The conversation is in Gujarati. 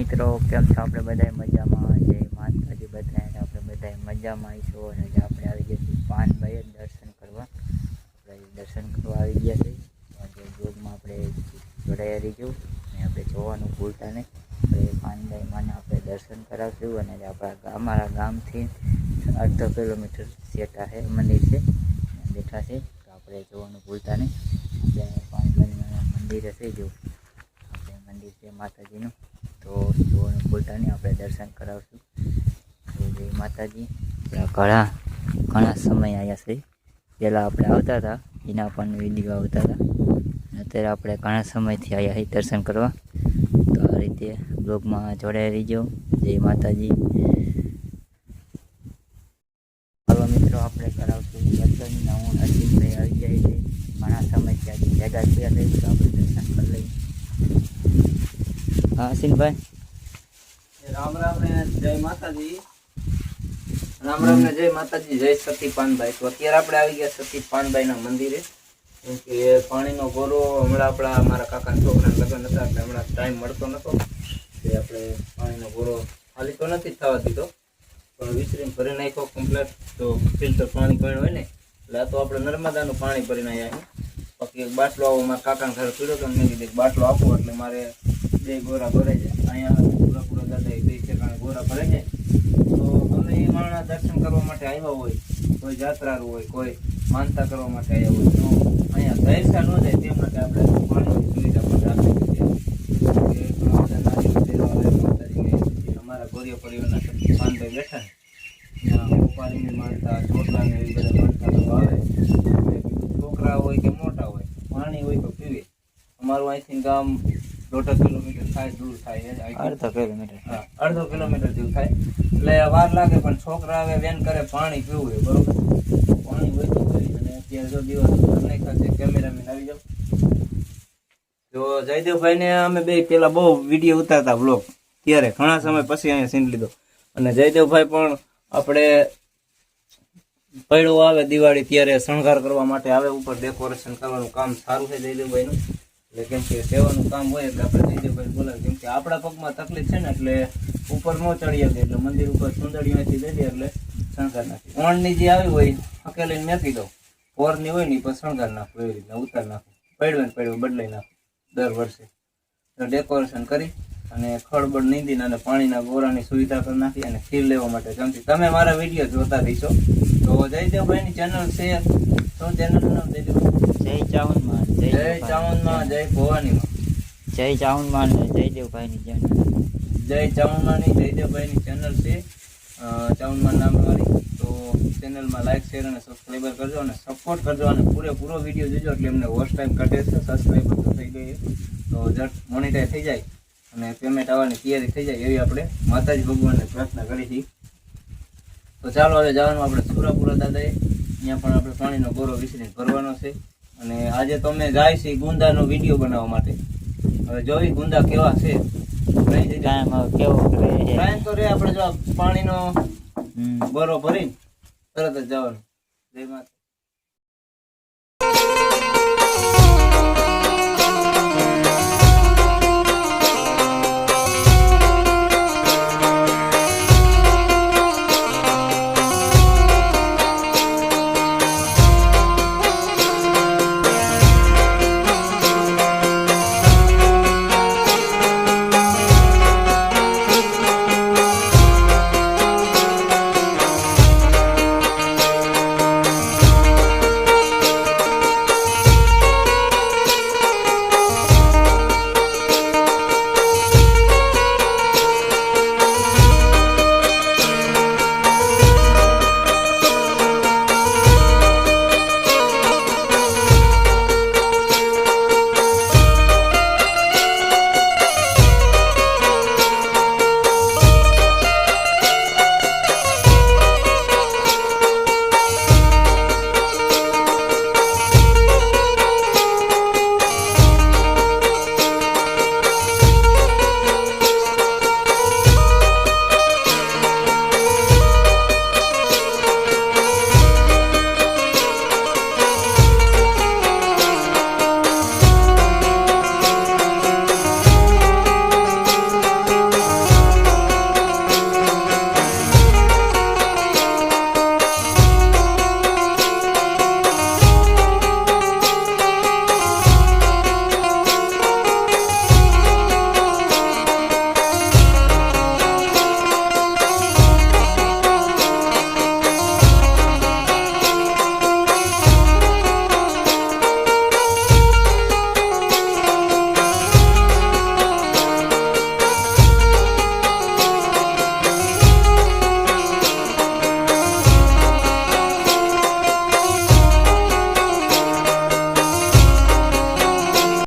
મિત્રો, કેમ છો? આપણે બધા મજામાં? જય માતાજી બધાને. આપણે બધા મજામાં આવીશું અને આપણે આવી ગયા છીએ પાનભાઈ દર્શન કરવા. આપણે દર્શન કરવા આવી ગયા છીએ. આજે બ્લોગમાં આપણે જોડાયા રહીશું અને આપણે જોવાનું ભૂલતા નહીં. આપણે પાનભાઈ માને આપણે દર્શન કરાવશું અને આપણા અમારા ગામથી અડધો કિલોમીટર સેટા છે મંદિર છે, બેઠા છે. તો આપણે જોવાનું ભૂલતા નહીં. આપણે પાનભાઈ મંદિર હશે જો મંદિર છે માતાજીનું, તો જોવાનું ભૂલતા નહીં. આપણે દર્શન કરાવશું. તો જય માતાજી. ઘણા સમય આવ્યા છે. પહેલાં આપણે આવતા હતા એના પણ વિડીયો આવતા હતા. અત્યારે આપણે ઘણા સમયથી આવ્યા છીએ દર્શન કરવા. તો આ રીતે બ્લોગમાં જોડાઈ રહીજો. જય માતાજી. ચાલો મિત્રો, આપણે કરાવશું દર્શન. હું અશ્વિનભાઈ આવી જાય છે. ઘણા સમયથી આજે ભેગા થયા છે, તો આપણે દર્શન કરી લઈએ. હા અશ્વિનભાઈ, રામ રામ ને જય માતાજી. રામ રામ ને જય માતાજી. જય સતી પાનભાઈ. તો અત્યારે આપણે આવી ગયા સતી પાનભાઈ ના મંદિરે. કેમ કે પાણીનો ગોરો હમણાં આપણા મારા કાકાના છોકરાના લગ્ન હતા એટલે હમણાં ટાઈમ મળતો નતો કે આપણે પાણીનો ગોરો ખાલી તો નથી થવા દીધો, પણ વિસરીને ભરી નાખ્યો કમ્પ્લેટ. તો ફિલ્ટર પાણી પણ હોય ને એટલે આ તો આપણે નર્મદાનું પાણી ભરીને આવ્યા. બાકી એક બાટલો આવો મારા કાકાના ઘરે પીડ્યો તો મેં કીધું એક બાટલો આપો એટલે મારે 2 ગોરા ભરાઈ જાય. અહીંયા પૂરા દાદા 2 ઠેકાણે ગોરા ભરાઈ જાય. તો અમે એ માણસ દર્શન કરવા માટે આવ્યા હોય, કોઈ જાત્રાળુ હોય, કોઈ માનતા કરવા માટે આવ્યા હોય, તો અહીંયા દર્શન ન જાય તે માટે આપણે પાણીની સુવિધા પણ રાખી છે. અમારા ગોરીઓ પરિવારના પાનભાઈ બેઠા ને ત્યાં ઉપાડીની માનતા, ચોટલાને એવી બધા માનતા તો આવે. છોકરા હોય કે મોટા હોય, પાણી હોય તો પીવે. અમારું અહીંથી ગામ 1.5 કિલોમીટર થાય, દૂર થાય. અડધો કિલોમીટર. હા, 1.5 કિલોમીટર જેવું થાય. એટલે વાર લાગે, પણ છોકરા આવે વેન કરે પાણી પીવું હોય બરોબર. પાણી હોય તો કરી. અને અત્યારે જો દિવસ નાખ્યા કેમેરામેન આવી જાવ. તો જયદેવભાઈ ને અમે બે પેલા બહુ વિડીયો ઉતારતા બ્લોગ, ત્યારે ઘણા સમય પછી અહીંયા સીન લીધો. અને જયદેવભાઈ પણ આપણે પૈડો આવે દિવાળી ત્યારે શણગાર કરવા માટે આવે, ઉપર ડેકોરેશન કરવાનું કામ સારું છે જયદેવભાઈનું. એટલે કેમ કે સેવાનું કામ હોય એટલે આપણે જયદેવભાઈ બોલાવે. કેમ કે આપણા પગમાં તકલીફ છે ને એટલે ઉપર ન ચડી શકે, એટલે મંદિર ઉપર સુંદરીઓથી દઈ દે એટલે શણગાર નાખી. ઓણની જે આવી હોય હકેલીને મેકી દો, ઓરની હોય ને પછી શણગાર નાખવું, એવી રીતના ઉતાર નાખવું. પડ્યો બદલાઈ નાખવું દર વર્ષે. તો ડેકોરેશન કરી અને ખળબળ નીંદીને અને પાણીના ગોરાની સુવિધા કરી નાખી અને ખીર લેવા માટે જમતી. તમે મારા વિડીયો જોતા રહીશો. તો જયદેવભાઈની ચેનલ છે, તો ચેનલનું નામ જય ચાવનમાં, જય ભવાનીમાં, જય ચાવનમાં જયદેવભાઈની ચેનલ, જય ચાવણમાની જયદેવભાઈની ચેનલ છે, ચાવણમાં નામવાળી. તો ચેનલમાં લાઈક, શેર અને સબસ્ક્રાઈબર કરજો અને સપોર્ટ કરજો. અને પૂરેપૂરો વિડીયો જોજો એટલે એમને વોચ ટાઈમ કાઢે છે. સબસ્ક્રાઈબર તો થઈ ગઈ, તો જટ મોનિટાઈઝ થઈ જાય અને પેમેન્ટ આવવાની તૈયારી થઈ જાય એવી આપણે માતાજી ભગવાનને પ્રાર્થના કરી હતી. તો ચાલો હવે જવાનું આપણે સુરાપુરા દાદાએ. અહીંયા પણ આપણે પાણીનો ગોરો વિસરીને ભરવાનો છે. અને આજે તો અમે જાય છે ગુંદાનો વિડીયો બનાવવા માટે. હવે જોઈ ગુંદા કેવા છે. કાંઈ તો રે આપણે જો પાણીનો ગોરો ભરીને તરત જ જવાનું. જય માતા.